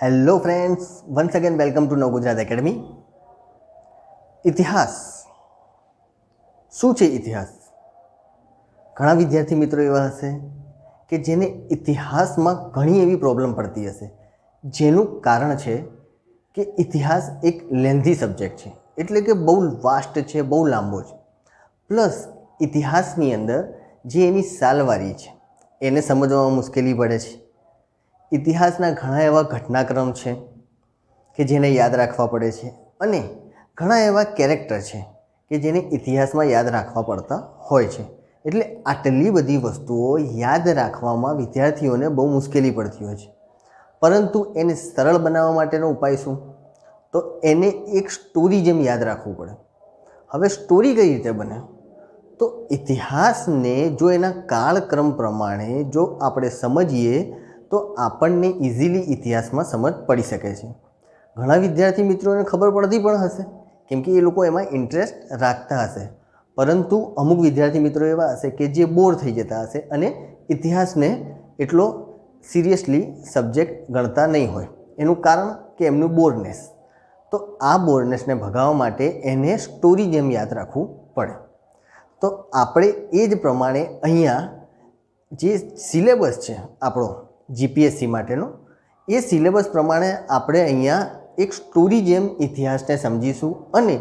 Hello friends, once again welcome to નવ Gujarat academy. ઇતિહાસ શું છે? ઇતિહાસ ઘણા વિદ્યાર્થી મિત્રો એવા હશે કે જેને ઇતિહાસમાં ઘણી એવી પ્રોબ્લેમ પડતી હશે, જેનું કારણ છે કે ઇતિહાસ એક લેન્ધી સબ્જેક્ટ છે, એટલે કે બહુ વાસ્ટ છે, બહુ લાંબો છે. પ્લસ ઇતિહાસની અંદર જે એની સાલવારી છે એને સમજવામાં મુશ્કેલી પડે છે. ઇતિહાસના ઘણા એવા ઘટનાક્રમ છે કે જેને યાદ રાખવા પડે છે, અને ઘણા એવા કેરેક્ટર છે કે જેને ઇતિહાસમાં યાદ રાખવા પડતા હોય છે. એટલે આટલી બધી વસ્તુઓ યાદ રાખવામાં વિદ્યાર્થીઓને બહુ મુશ્કેલી પડતી હોય છે. પરંતુ એને સરળ બનાવવા માટેનો ઉપાય શું? તો એને એક સ્ટોરી જેમ યાદ રાખવું પડે. હવે સ્ટોરી કઈ રીતે બને? તો ઇતિહાસને જો એના કાળક્રમ પ્રમાણે જો આપણે સમજીએ તો આપણને ઇઝીલી ઇતિહાસમાં સમજ પડી શકે છે. ઘણા વિદ્યાર્થી મિત્રોને ખબર પડતી પણ હશે, કેમ કે એ લોકો એમાં ઇન્ટરેસ્ટ રાખતા હશે. પરંતુ અમુક વિદ્યાર્થી મિત્રો એવા હશે કે જે બોર થઈ જતા હશે અને ઇતિહાસને એટલો સિરિયસલી સબ્જેક્ટ ગણતા નહીં હોય. એનું કારણ કે એમનું બોરનેસ. તો આ બોરનેસને ભગાવવા માટે એને સ્ટોરી જેમ યાદ રાખવું પડે. તો આપણે એ જ પ્રમાણે અહીંયા જે સિલેબસ છે આપણો જીપીએસસી માટેનો, એ સિલેબસ પ્રમાણે આપણે અહીંયા એક સ્ટોરી જેમ ઇતિહાસને સમજીશું અને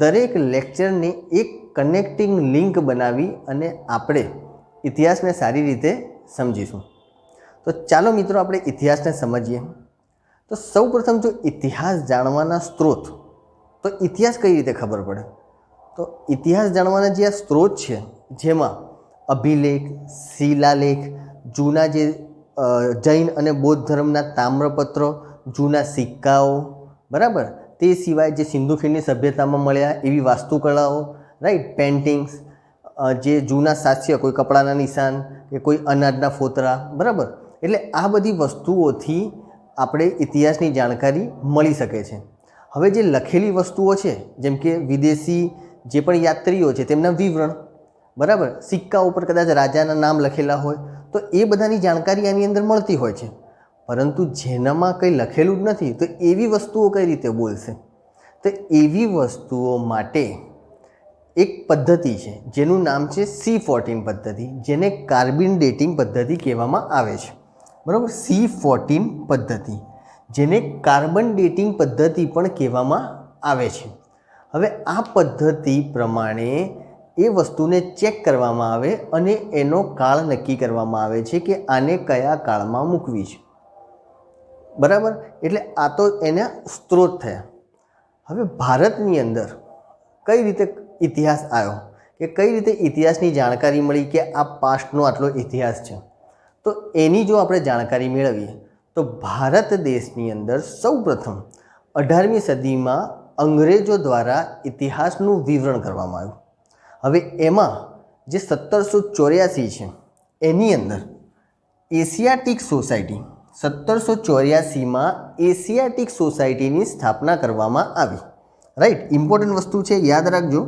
દરેક લેક્ચરને એક કનેક્ટિંગ લિંક બનાવી અને આપણે ઇતિહાસને સારી રીતે સમજીશું. તો ચાલો મિત્રો આપણે ઇતિહાસને સમજીએ. તો સૌપ્રથમ જો ઇતિહાસ જાણવાના સ્ત્રોત, તો ઇતિહાસ કઈ રીતે ખબર પડે? તો ઇતિહાસ જાણવાના જે આ સ્ત્રોત છે, જેમાં અભિલેખ, શિલાલેખ, જૂના જે જૈન અને બૌદ્ધ ધર્મના તામ્રપત્રો, જૂના સિક્કાઓ, બરાબર, તે સિવાય જે સિંધુ ખીણની સભ્યતામાં મળ્યા એવી વાસ્તુકળાઓ, રાઈટ, પેઇન્ટિંગ્સ, જે જૂના સાક્ષ્ય, કોઈ કપડાના નિશાન કે કોઈ અનાજના ફોતરા, બરાબર. એટલે આ બધી વસ્તુઓથી આપણે ઇતિહાસની જાણકારી મળી શકે છે. હવે જે લખેલી વસ્તુઓ છે, જેમ કે વિદેશી જે પણ યાત્રીઓ છે તેમના વિવરણ, બરાબર, સિક્કા ઉપર કદાચ રાજાના નામ લખેલા હોય તો એ બધાની જાણકારી આની અંદર મળતી હોય છે. પરંતુ જેનામાં કંઈ લખેલું જ નથી તો એવી વસ્તુઓ કઈ રીતે બોલશે? તો એવી વસ્તુઓ માટે એક પદ્ધતિ છે જેનું નામ છે C14 પદ્ધતિ, જેને કાર્બન ડેટિંગ પદ્ધતિ કહેવામાં આવે છે. બરાબર, C14 પદ્ધતિ, જેને કાર્બન ડેટિંગ પદ્ધતિ પણ કહેવામાં આવે છે. હવે આ પદ્ધતિ પ્રમાણે એ વસ્તુને ચેક કરવામાં આવે અને એનો કાળ નક્કી કરવામાં આવે છે કે આને કયા કાળમાં મૂકવી છે. બરાબર, એટલે આ તો એના સ્ત્રોત થયા. હવે ભારતની અંદર કઈ રીતે ઇતિહાસ આવ્યો, કે કઈ રીતે ઇતિહાસની જાણકારી મળી કે આ પાસ્ટનો આટલો ઇતિહાસ છે? તો એની જો આપણે જાણકારી મેળવીએ તો ભારત દેશની અંદર સૌપ્રથમ 18મી સદીમાં અંગ્રેજો દ્વારા ઇતિહાસનું વિવરણ કરવામાં આવ્યું. હવે એમાં જે 1784 છે એની અંદર એશિયાટિક સોસાયટી, 1784માં એશિયાટિક સોસાયટીની સ્થાપના કરવામાં આવી. રાઈટ, ઇમ્પોર્ટન્ટ વસ્તુ છે, યાદ રાખજો.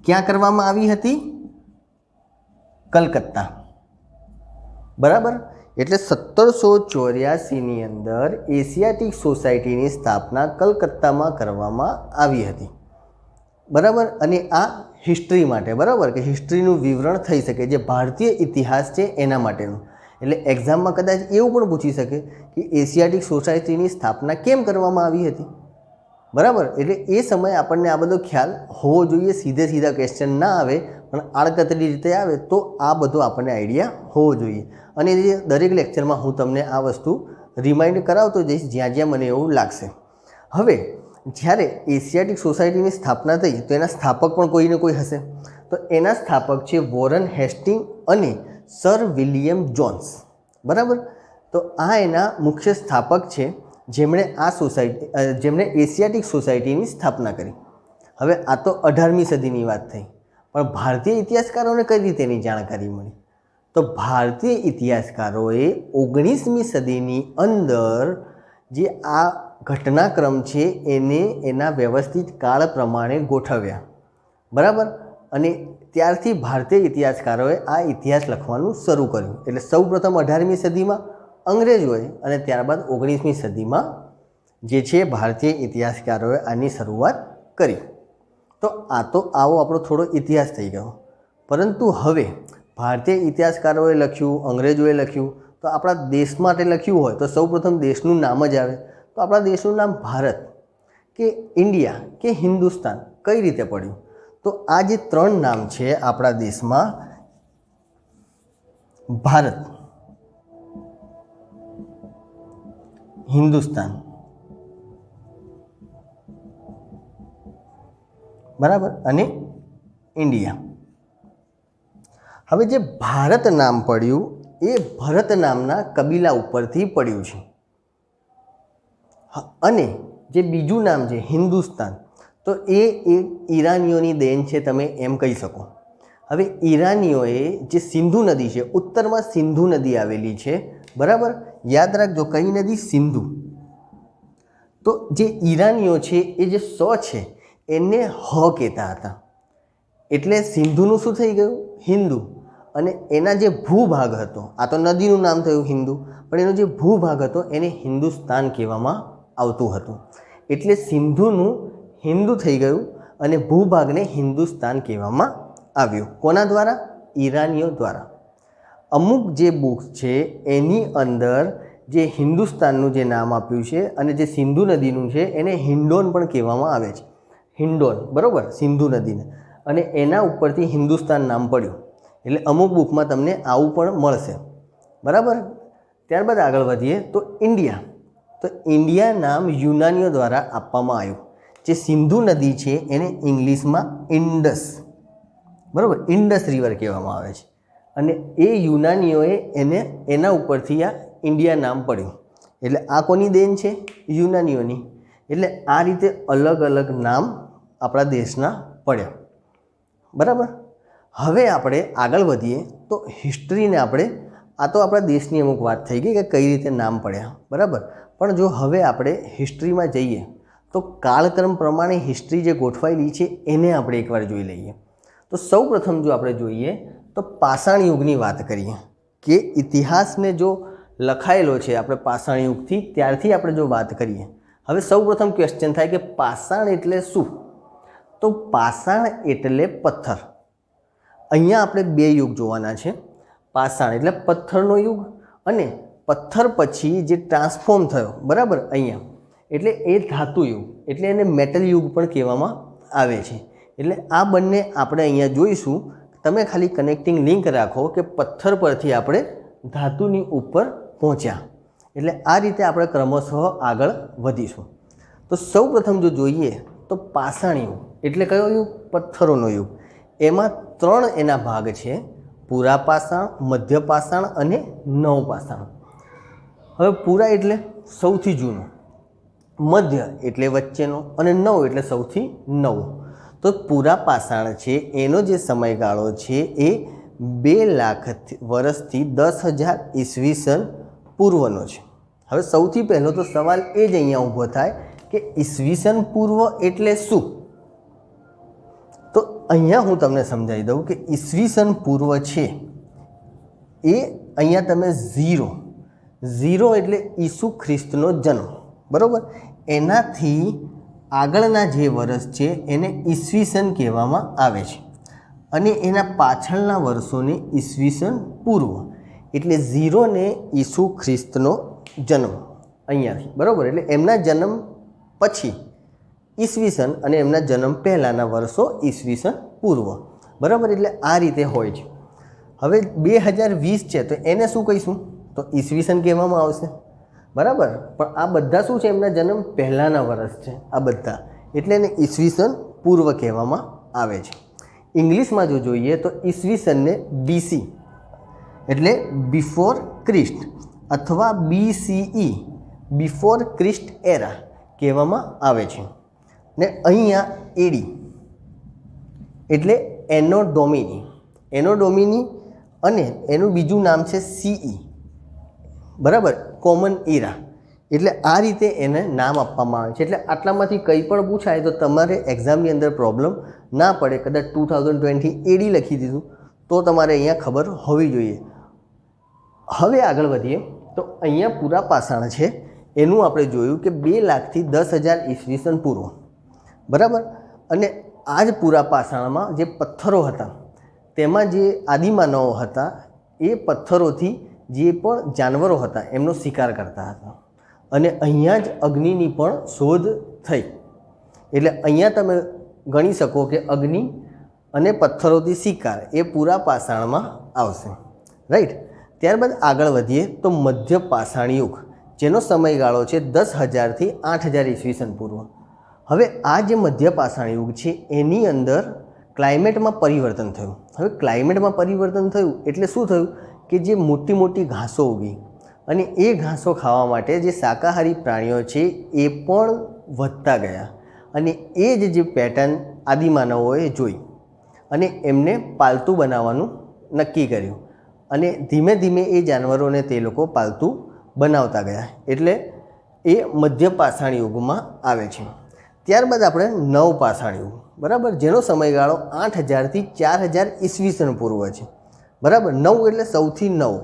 ક્યાં કરવામાં આવી હતી? કલકત્તા. બરાબર, એટલે 1784ની અંદર એશિયાટિક સોસાયટીની સ્થાપના કલકત્તામાં કરવામાં આવી હતી. બરાબર, અને આ હિસ્ટ્રી માટે, બરાબર, કે હિસ્ટ્રીનું વિવરણ થઈ શકે, જે ભારતીય ઇતિહાસ છે એના માટેનું. એટલે એક્ઝામમાં કદાચ એવું પણ પૂછી શકે કે એશિયાટિક સોસાયટીની સ્થાપના કેમ કરવામાં આવી હતી? બરાબર, એટલે એ સમયે આપણને આ બધો ખ્યાલ હોવો જોઈએ. સીધા ક્વેશ્ચન ના આવે પણ આડકતરી રીતે આવે તો આ બધો આપણને આઈડિયા હોવો જોઈએ. અને એ દરેક લેક્ચરમાં હું તમને આ વસ્તુ રિમાઇન્ડ કરાવતો જઈશ જ્યાં જ્યાં મને એવું લાગશે. હવે જ્યારે એશિયાટિક સોસાયટીની સ્થાપના થઈ તો એના સ્થાપક પણ કોઈને કોઈ હશે. તો એના સ્થાપક છે વોરન હેસ્ટિંગ અને સર વિલિયમ જોન્સ. બરાબર, તો આ એના મુખ્ય સ્થાપક છે જેમણે જેમણે એશિયાટિક સોસાયટીની સ્થાપના કરી. હવે આ તો 18મી સદીની વાત થઈ, પણ ભારતીય ઇતિહાસકારોને કઈ રીતે એની જાણકારી મળી? તો ભારતીય ઇતિહાસકારોએ 19મી સદીની અંદર જે આ ઘટનાક્રમ છે એને એના વ્યવસ્થિત કાળ પ્રમાણે ગોઠવ્યા. બરાબર, અને ત્યારથી ભારતીય ઇતિહાસકારોએ આ ઇતિહાસ લખવાનું શરૂ કર્યું. એટલે સૌપ્રથમ 18મી સદીમાં અંગ્રેજોએ અને ત્યારબાદ 19મી સદીમાં જે છે ભારતીય ઇતિહાસકારોએ આની શરૂઆત કરી. તો આવો આપણો થોડો ઇતિહાસ થઈ ગયો. પરંતુ હવે ભારતીય ઇતિહાસકારોએ લખ્યું, અંગ્રેજોએ લખ્યું, તો આપણા દેશ માટે લખ્યું હોય તો સૌપ્રથમ દેશનું નામ જ આવે. તો આપણા દેશનું નામ ભારત કે ઇન્ડિયા કે હિન્દુસ્તાન કઈ રીતે પડ્યું? તો આ જે 3 નામ છે આપણા દેશમાં, ભારત, હિન્દુસ્તાન, બરાબર, અને ઇન્ડિયા. હવે જે ભારત નામ પડ્યું એ ભરત નામના કબીલા ઉપરથી પડ્યું છે. અને જે બીજું નામ છે હિન્દુસ્તાન, તો એ ઈરાનીઓની દેન છે, તમે એમ કહી શકો. હવે ઈરાનીઓએ જે સિંધુ નદી છે, ઉત્તરમાં સિંધુ નદી આવેલી છે, બરાબર, યાદ રાખજો કઈ નદી? સિંધુ. તો જે ઈરાનીઓ છે એ જે છે એને કહેતા હતા. એટલે સિંધુનું શું થઈ ગયું? હિન્દુ. અને એના જે ભૂભાગ હતો, આ તો નદીનું નામ થયું હિન્દુ, પણ એનો જે ભૂભાગ હતો એને હિન્દુસ્તાન કહેવામાં આવતું હતું. એટલે સિંધુનું હિન્દુ થઈ ગયું અને ભૂભાગને હિન્દુસ્તાન કહેવામાં આવ્યું. કોના દ્વારા? ઈરાનીઓ દ્વારા. અમુક જે બુક્સ છે એની અંદર જે હિન્દુસ્તાનનું જે નામ આપ્યું છે અને જે સિંધુ નદીનું છે એને હિન્ડોન પણ કહેવામાં આવે છે. હિન્ડોન, બરાબર, સિંધુ નદીને, અને એના ઉપરથી હિન્દુસ્તાન નામ પડ્યું. એટલે અમુક બુકમાં તમને આવું પણ મળશે, બરાબર. ત્યારબાદ આગળ વધીએ તો ઇન્ડિયા. તો ઇન્ડિયા નામ યુનાનીઓ દ્વારા આપવામાં આવ્યું. જે સિંધુ નદી છે એને ઇંગ્લિશમાં ઇન્ડસ, બરાબર, ઇન્ડસ રિવર કહેવામાં આવે છે. અને એ યુનાનીઓએ એના ઉપરથી આ ઇન્ડિયા નામ પડ્યું. એટલે આ કોની દેન છે? યુનાનીઓની. એટલે આ રીતે અલગ અલગ નામ આપણા દેશના પડ્યા, બરાબર. હવે આપણે આગળ વધીએ તો હિસ્ટ્રીને આ તો આપણા દેશની અમુક વાત થઈ ગઈ કે કઈ રીતે નામ પડ્યા, બરાબર. પણ જો હવે આપણે હિસ્ટ્રીમાં જઈએ તો કાળક્રમ પ્રમાણે હિસ્ટ્રી જે ગોઠવાયેલી છે એને આપણે એકવાર જોઈ લઈએ. તો સૌ પ્રથમ જો આપણે જોઈએ તો પાષાણ યુગની વાત કરીએ કે ઇતિહાસને જો લખાયેલો છે આપણે પાષાણ યુગથી, ત્યારથી આપણે જો વાત કરીએ. હવે સૌ પ્રથમ ક્વેશ્ચન થાય કે પાષાણ એટલે શું? તો પાષાણ એટલે પથ્થર. અહીંયા આપણે 2 યુગ જોવાના છે. પાષાણ એટલે પથ્થરનો યુગ, અને પથ્થર પછી જે ટ્રાન્સફોર્મ થયો, બરાબર, અહીંયા એટલે એ ધાતુ યુગ, એટલે એને મેટલ યુગ પણ કહેવામાં આવે છે. એટલે આ બંને આપણે અહીંયા જોઈશું. તમે ખાલી કનેક્ટિંગ લિંક રાખો કે પથ્થર પરથી આપણે ધાતુની ઉપર પહોંચ્યા. એટલે આ રીતે આપણે ક્રમશઃ આગળ વધીશું. તો સૌ પ્રથમ જો જોઈએ તો પાષાણ યુગ એટલે કયો યુગ? પથ્થરોનો યુગ. એમાં 3 એના ભાગ છે: પુરા પાષાણ, મધ્ય પાષાણ અને નવ પાષાણ. હવે પુરા એટલે સૌથી જૂનો, મધ્ય એટલે વચ્ચેનો, અને નવ એટલે સૌથી નવો. તો પુરા પાષાણ છે એનો જે સમયગાળો છે એ 2 લાખ વર્ષથી 10,000 ઈસવીસન પૂર્વનો છે. હવે સૌથી પહેલો તો સવાલ એ જ અહીંયા ઊભો થાય કે ઈસવીસન પૂર્વ એટલે શું? તો અહીંયા હું તમને સમજાવી દઉં કે ઈસવીસન પૂર્વ છે એ અહીંયા તમે 0 એટલે ઈસુ ખ્રિસ્તનો જન્મ, બરાબર, એનાથી આગળના જે વર્ષ છે એને ઈસવીસન કહેવામાં આવે છે. અને એના પાછળના વર્ષોને ઈસવીસન પૂર્વ. એટલે 0 ને ઈસુ ખ્રિસ્તનો જન્મ અહીંયાથી, બરાબર. એટલે એમના જન્મ પછી ઈસવીસન અને એમના જન્મ પહેલાંના વર્ષો ઈસવીસન પૂર્વ, બરાબર. એટલે આ રીતે હોય છે. હવે 2020 છે તો એને શું કહીશું? તો ઈસવીસન કહેવામાં આવશે, બરાબર. પણ આ બધા શું છે? એમના જન્મ પહેલાંના વર્ષ છે આ બધા, એટલે એને ઈસવીસન પૂર્વ કહેવામાં આવે છે. ઇંગ્લિશમાં જો જોઈએ તો ઈસવીસનને BC એટલે બિફોર ક્રિસ્ટ અથવા BCE બિફોર ક્રિસ્ટ એરા કહેવામાં આવે છે. ને અહીંયા AD એટલે એનો ડોમિની અને એનું બીજું નામ છે CE, બરાબર, કોમન એરા. એટલે આ રીતે એને નામ આપવામાં આવે છે. એટલે આટલામાંથી કંઈ પણ પૂછાય તો તમારે એક્ઝામની અંદર પ્રોબ્લેમ ના પડે. કદાચ 2020 AD લખી દીધું તો તમારે અહીંયા ખબર હોવી જોઈએ. હવે આગળ વધીએ તો અહીંયા પૂરા પાષાણ છે એનું આપણે જોયું કે 2 લાખથી 10,000 ઈસવીસન પૂર્વ, બરાબર. અને આ જ પૂરા પાષાણમાં જે પથ્થરો હતા તેમાં જે આદિમાનવો હતા એ પથ્થરોથી જે પણ જાનવરો હતા એમનો શિકાર કરતા હતા. અને અહીંયા જ અગ્નિની પણ શોધ થઈ. એટલે અહીંયા તમે ગણી શકો કે અગ્નિ અને પથ્થરોથી શિકાર એ પૂરા પાષાણમાં આવશે, રાઈટ. ત્યારબાદ આગળ વધીએ તો મધ્ય પાષાણ યુગ, જેનો સમયગાળો છે 10,000થી 8,000 ઈસવીસન પૂર્વ. હવે આ જે મધ્ય પાષાણ યુગ છે એની અંદર ક્લાઇમેટમાં પરિવર્તન થયું. હવે ક્લાઇમેટમાં પરિવર્તન થયું એટલે શું થયું કે જે મોટી મોટી ઘાસો ઉગી અને એ ઘાસો ખાવા માટે જે શાકાહારી પ્રાણીઓ છે એ પણ વધતા ગયા. અને એ જે પેટર્ન આદિમાનવોએ જોઈ અને એમને પાલતુ બનાવવાનું નક્કી કર્યું. અને ધીમે ધીમે એ જાનવરોને તે લોકો પાલતુ બનાવતા ગયા. એટલે એ મધ્ય પાષાણ યુગમાં આવે છે. ત્યારબાદ આપણે નવ પાષાણ યુગ, બરાબર, જેનો સમયગાળો 8,000થી 4,000 ઈસવીસન પૂર્વ છે, બરાબર. 9 એટલે સૌથી નવ,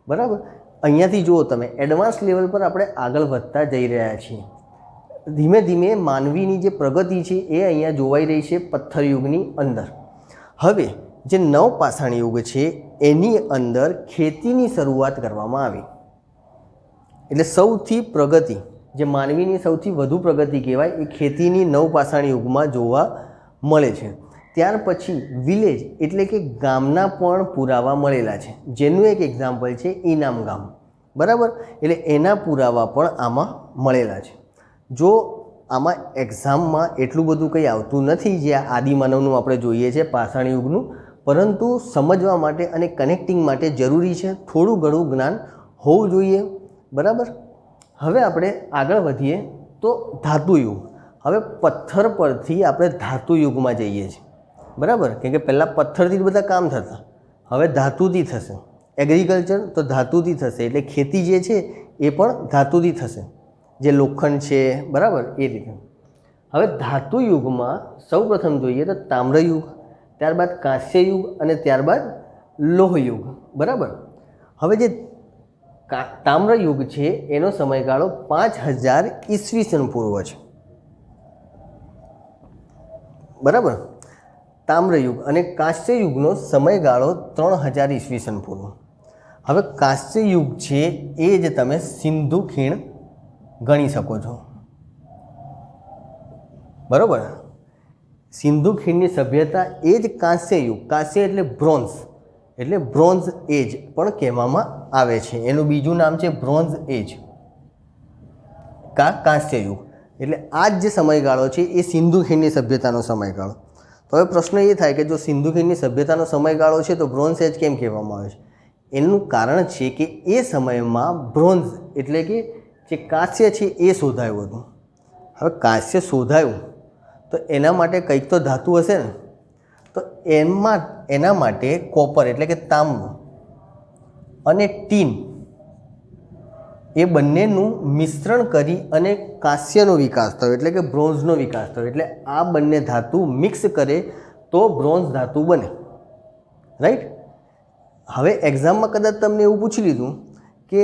બરાબર. અહીંયાથી જુઓ તમે એડવાન્સ લેવલ પર આપણે આગળ વધતા જઈ રહ્યા છીએ. ધીમે ધીમે માનવીની જે પ્રગતિ છે એ અહીંયા જોવાઈ રહી છે પથ્થર યુગની અંદર. હવે જે નવ પાષાણ યુગ છે એની અંદર ખેતીની શરૂઆત કરવામાં આવી. એટલે સૌથી પ્રગતિ, જે માનવીની સૌથી વધુ પ્રગતિ કહેવાય એ ખેતીની નવ પાષાણ યુગમાં જોવા મળે છે. ત્યાર પછી વિલેજ એટલે કે ગામના પણ પુરાવા મળેલા છે, જેનું એક એક્ઝામ્પલ છે ઈનામ ગામ, બરાબર. એટલે એના પુરાવા પણ આમાં મળેલા છે. જો આમાં એક્ઝામમાં એટલું બધું કંઈ આવતું નથી જે આદિમાનવનું આપણે જોઈએ છે પાષાણ યુગનું, પરંતુ સમજવા માટે અને કનેક્ટિંગ માટે જરૂરી છે, થોડું ઘણું જ્ઞાન હોવું જોઈએ, બરાબર. હવે આપણે આગળ વધીએ તો ધાતુયુગ. હવે પથ્થર પરથી આપણે ધાતુયુગમાં જઈએ છીએ, બરાબર. કેમ કે પહેલાં પથ્થરથી જ બધા કામ થતા, હવે ધાતુથી થશે. એગ્રીકલ્ચર તો ધાતુથી થશે, એટલે ખેતી જે છે એ પણ ધાતુથી થશે, જે લોખંડ છે, બરાબર, એ રીતે. હવે ધાતુયુગમાં સૌ પ્રથમ જોઈએ તો તામ્રયુગ, ત્યારબાદ કાંસ્યયુગ અને ત્યારબાદ લોહયુગ, બરાબર. હવે જે તામ્રયુગ છે એનો સમયગાળો 5,000 ઈસવીસન પૂર્વ છે, બરાબર. તામ્રયુગ અને કાંસ્યયુગનો સમયગાળો 3,000 ઈસવીસન પૂર્વ. હવે કાંસ્યયુગ છે એ જ તમે સિંધુ ખીણ ગણી શકો છો, બરાબર. સિંધુ ખીણની સભ્યતા એ જ કાંસ્યયુગ, કાંસ્ય એટલે બ્રોન્ઝ, એટલે બ્રોન્ઝ એજ પણ કહેવામાં આવે છે. એનું બીજું નામ છે બ્રોન્ઝ એજ, કાંસ્યયુગ. એટલે આ જ જે સમયગાળો છે એ સિંધુ ખીણની સભ્યતાનો સમયગાળો. તો હવે પ્રશ્ન એ થાય કે જો સિંધુ ખીણની સભ્યતાનો સમયગાળો છે તો બ્રોન્ઝ એજ કેમ કહેવામાં આવે છે? એનું કારણ છે કે એ સમયમાં બ્રોન્ઝ એટલે કે જે કાંસ્ય છે એ શોધાયું હતું. હવે કાંસ્ય શોધાયું તો એના માટે કંઈક તો ધાતુ હશે ને, તો એના માટે કોપર એટલે કે તાંબુ અને ટીન એ બંનેનું મિશ્રણ કરી અને કાંસ્યનો વિકાસ થયો, એટલે કે બ્રોન્ઝનો વિકાસ થયો. એટલે આ બંને ધાતુ મિક્સ કરે તો બ્રોન્ઝ ધાતુ બને, રાઈટ. હવે એક્ઝામમાં કદાચ તમને એવું પૂછી લીધું કે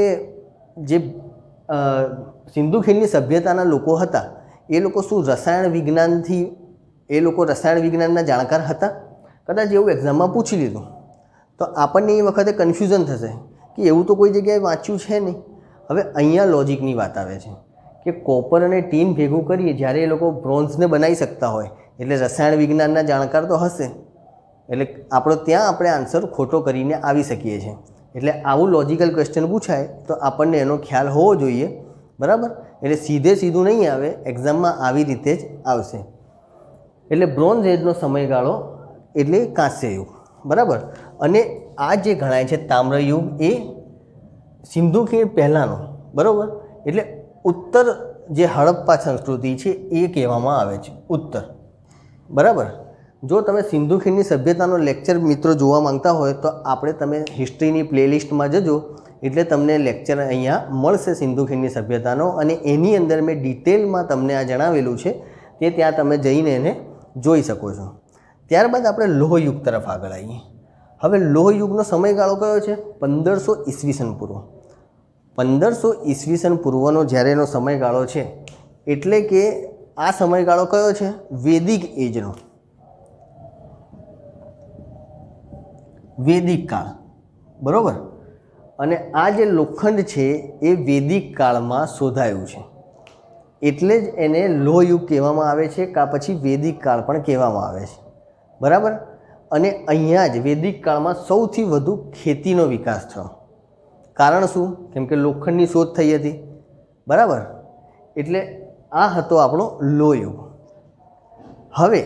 જે સિંધુ ખીણની સભ્યતાના લોકો હતા એ લોકો શું રસાયણ વિજ્ઞાનના જાણકાર હતા? કદાચ એવું એક્ઝામમાં પૂછી લીધું તો આપણને એ વખતે કન્ફ્યુઝન થશે કે એવું તો કોઈ જગ્યાએ વાંચ્યું છે નહીં. હવે અહીંયા લોજિકની વાત આવે છે કે કોપર અને ટીન ભેગું કરીએ જ્યારે એ લોકો બ્રોન્ઝને બનાવી શકતા હોય એટલે રસાયણ વિજ્ઞાનના જાણકાર તો હશે, એટલે ત્યાં આપણે આન્સર ખોટો કરીને આવી શકીએ છીએ. એટલે આવું લોજિકલ ક્વેશ્ચન પૂછાય તો આપણને એનો ખ્યાલ હોવો જોઈએ, બરાબર. એટલે સીધું નહીં આવે, એક્ઝામમાં આવી રીતે જ આવશે. એટલે બ્રોન્ઝ એજનો સમયગાળો એટલે કાંસ્યયુગ, બરાબર. અને આ જે ગણાય છે તામ્રયુગ એ સિંધુ ખીણ પહેલાંનો, બરાબર. એટલે ઉત્તર જે હડપ્પા સંસ્કૃતિ છે એ કહેવામાં આવે છે ઉત્તર, બરાબર. જો તમે સિંધુ ખીણની સભ્યતાનો લેક્ચર મિત્રો જોવા માંગતા હોય તો તમે હિસ્ટ્રીની પ્લેલિસ્ટમાં જજો, એટલે તમને લેક્ચર અહીંયા મળશે સિંધુ ખીણની સભ્યતાનો, અને એની અંદર મેં ડિટેલમાં તમને આ જણાવેલું છે તે ત્યાં તમે જઈને એને જોઈ શકો છો. ત્યારબાદ આપણે લોહયુગ તરફ આગળ આવીએ. હવે લોહયુગનો સમયગાળો કયો છે? 1500 ઈસવીસન પૂર્વ. 1500 ઈસવીસન પૂર્વનો જ્યારે એનો સમયગાળો છે, એટલે કે આ સમયગાળો કયો છે? વૈદિક એજનો, વૈદિક કાળ, બરાબર. અને આ જે લોખંડ છે એ વૈદિક કાળમાં શોધાયું છે, એટલે જ એને લોહયુગ કહેવામાં આવે છે, કાં પછી વૈદિક કાળ પણ કહેવામાં આવે છે, બરાબર. અને અહીંયા જ વૈદિક કાળમાં સૌથી વધુ ખેતીનો વિકાસ થયો. કારણ શું? કેમ કે લોખંડની શોધ થઈ હતી, બરાબર. એટલે આ હતો આપણો લોહયુગ. હવે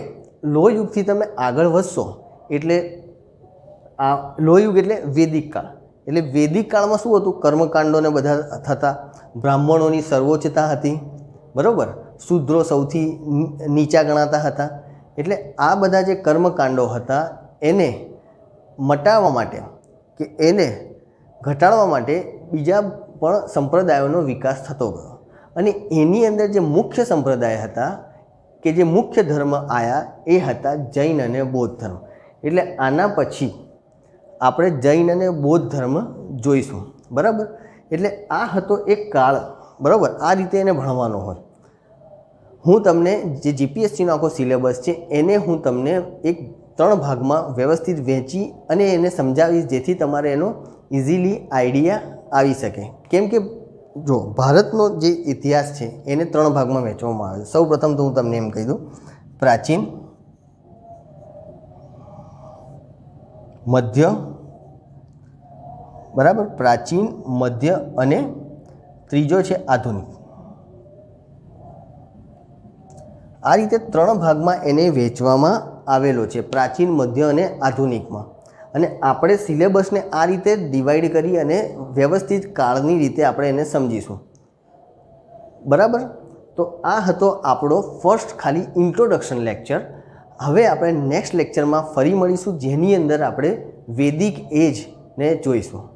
લોહયુગથી તમે આગળ વધશો એટલે આ લોહયુગ એટલે વૈદિક કાળ. એટલે વૈદિક કાળમાં શું હતું? કર્મકાંડોને બધા થતા, બ્રાહ્મણોની સર્વોચ્ચતા હતી, બરાબર. શૂદ્રો સૌથી નીચા ગણાતા હતા. એટલે આ બધા જે કર્મકાંડો હતા એને મટાવવા માટે કે એને ઘટાડવા માટે બીજા પણ સંપ્રદાયોનો વિકાસ થતો ગયો. અને એની અંદર જે મુખ્ય સંપ્રદાય હતા કે જે મુખ્ય ધર્મ આવ્યા એ હતા જૈન અને બૌદ્ધ ધર્મ. એટલે આના પછી આપણે જૈન અને બૌદ્ધ ધર્મ જોઈશું, બરાબર. એટલે આ હતો એક કાળ, બરાબર. આ રીતે એને ભણવાનો હોય. હું તમને જે જીપીએસસીનો આખો સિલેબસ છે એને હું તમને એક 3 ભાગમાં વ્યવસ્થિત વહેંચી અને એને સમજાવીશ, જેથી તમારે એનો ઇઝીલી આઈડિયા આવી શકે. કેમ કે જો ભારતનો જે ઇતિહાસ છે એને 3 ભાગમાં વહેંચવામાં આવે છે. સૌ પ્રથમ તો હું તમને એમ કહી દઉં, પ્રાચીન, મધ્ય, બરાબર. પ્રાચીન, મધ્ય અને ત્રીજો છે આધુનિક. આ રીતે 3 ભાગમાં એને વહેંચવામાં આવેલો છે, પ્રાચીન, મધ્ય અને આધુનિકમાં. અને આપણે સિલેબસને આ રીતે ડિવાઈડ કરી અને વ્યવસ્થિત કાળની રીતે આપણે એને સમજીશું, બરાબર. તો આ હતો આપણો ફર્સ્ટ ખાલી ઇન્ટ્રોડક્શન લેક્ચર. હવે આપણે નેક્સ્ટ લેક્ચરમાં ફરી મળીશું, જેની અંદર આપણે વૈદિક એજને જોઈશું.